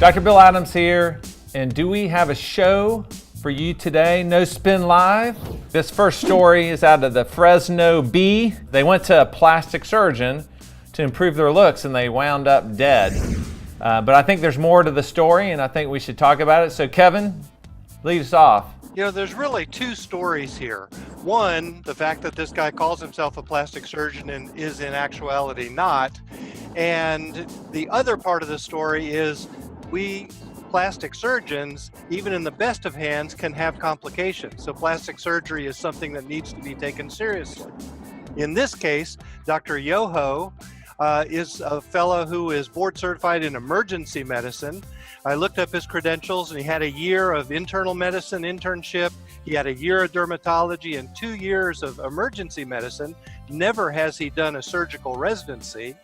Dr. Bill Adams here, and do we have a show for you today? No Spin Live. This first story is out of the Fresno Bee. They went to a plastic surgeon to improve their looks and they wound up dead. But I think there's more to the story and I think we should talk about it. So Kevin, lead us off. You know, there's really two stories here. One, the fact that this guy calls himself a plastic surgeon and is in actuality not. And the other part of the story is we plastic surgeons, even in the best of hands, can have complications. So plastic surgery is something that needs to be taken seriously. In this case, Dr. Yoho is a fellow who is board certified in emergency medicine. I looked up his credentials and he had a year of internal medicine internship. He had a year of dermatology and 2 years of emergency medicine. Never has he done a surgical residency.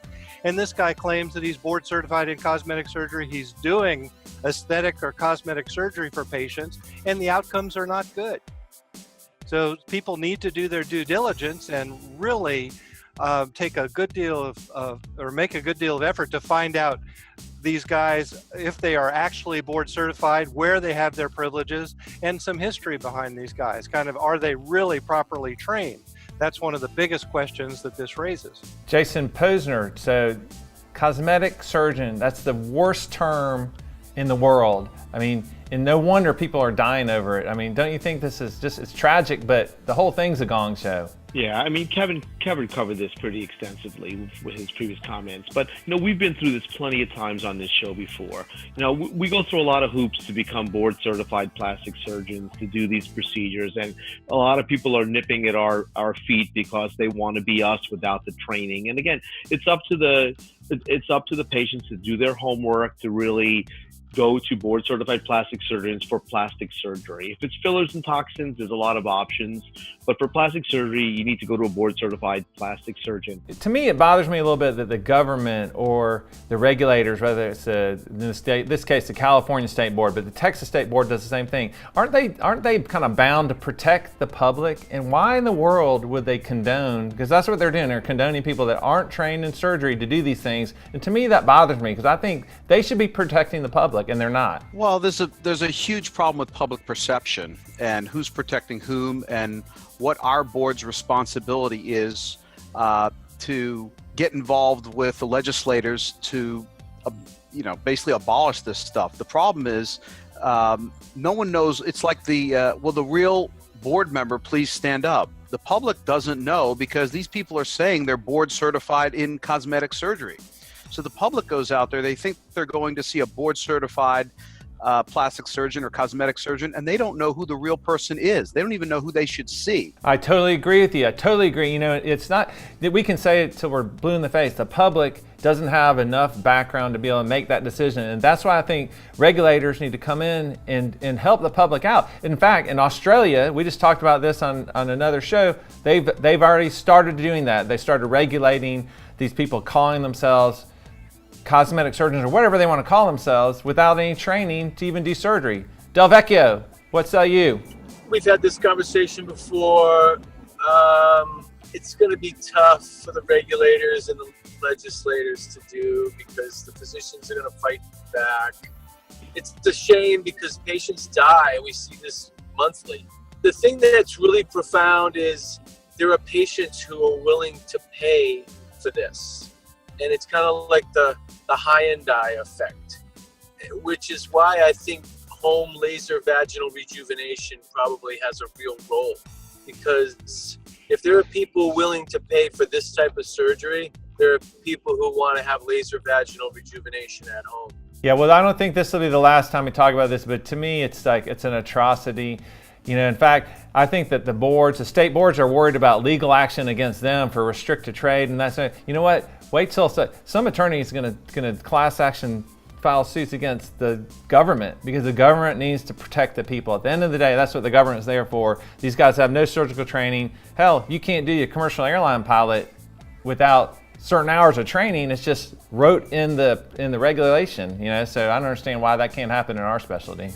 And this guy claims that he's board certified in cosmetic surgery. He's doing aesthetic or cosmetic surgery for patients, and the outcomes are not good. So people need to do their due diligence and really take a good deal or make a good deal of effort to find out these guys, if they are actually board certified, where they have their privileges, and some history behind these guys. Kind of, are they really properly trained? That's one of the biggest questions that this raises. Jason Posner, so cosmetic surgeon, that's the worst term in the world. I mean, and no wonder people are dying over it. I mean, don't you think this is just, it's tragic, but the whole thing's a gong show. Yeah, I mean, Kevin covered this pretty extensively with his previous comments, but we've been through this plenty of times on this show before. We go through a lot of hoops to become board certified plastic surgeons to do these procedures, and a lot of people are nipping at our feet because they want to be us without the training. And again, it's up to the patients to do their homework, to really go to board certified plastic surgeons for plastic surgery. If it's fillers and toxins, there's a lot of options, but for plastic surgery, you need to go to a board certified plastic surgeon. To me, it bothers me a little bit that the government or the regulators, whether it's in this case, the California State Board, but the Texas State Board does the same thing. Aren't they kind of bound to protect the public? And why in the world would they condone, because that's what they're doing, they're condoning people that aren't trained in surgery to do these things. And to me, that bothers me because I think they should be protecting the public, and they're not. Well, there's a huge problem with public perception and who's protecting whom and what our board's responsibility is to get involved with the legislators to basically abolish this stuff. The problem is no one knows. It's like will the real board member please stand up? The public doesn't know because these people are saying they're board certified in cosmetic surgery. So the public goes out there, they think they're going to see a board certified plastic surgeon or cosmetic surgeon, and they don't know who the real person is. They don't even know who they should see. I totally agree with you. I totally agree. It's not that we can say it till we're blue in the face. The public doesn't have enough background to be able to make that decision. And that's why I think regulators need to come in and help the public out. In fact, in Australia, we just talked about this on another show, they've already started doing that. They started regulating these people calling themselves cosmetic surgeons or whatever they want to call themselves without any training to even do surgery. Del Vecchio, what say you? We've had this conversation before. It's going to be tough for the regulators and the legislators to do because the physicians are going to fight back. It's a shame because patients die. We see this monthly. The thing that's really profound is there are patients who are willing to pay for this. And it's kind of like the high-end eye effect, which is why I think home laser vaginal rejuvenation probably has a real role. Because if there are people willing to pay for this type of surgery, there are people who want to have laser vaginal rejuvenation at home. Yeah, well, I don't think this will be the last time we talk about this, but to me, it's an atrocity. In fact, I think that the state boards are worried about legal action against them for restricted trade, and that's, you know what? Wait till some attorney is going to class action file suits against the government because the government needs to protect the people. At the end of the day, that's what the government is there for. These guys have no surgical training. Hell, you can't do a commercial airline pilot without certain hours of training. It's just wrote in the regulation, So I don't understand why that can't happen in our specialty.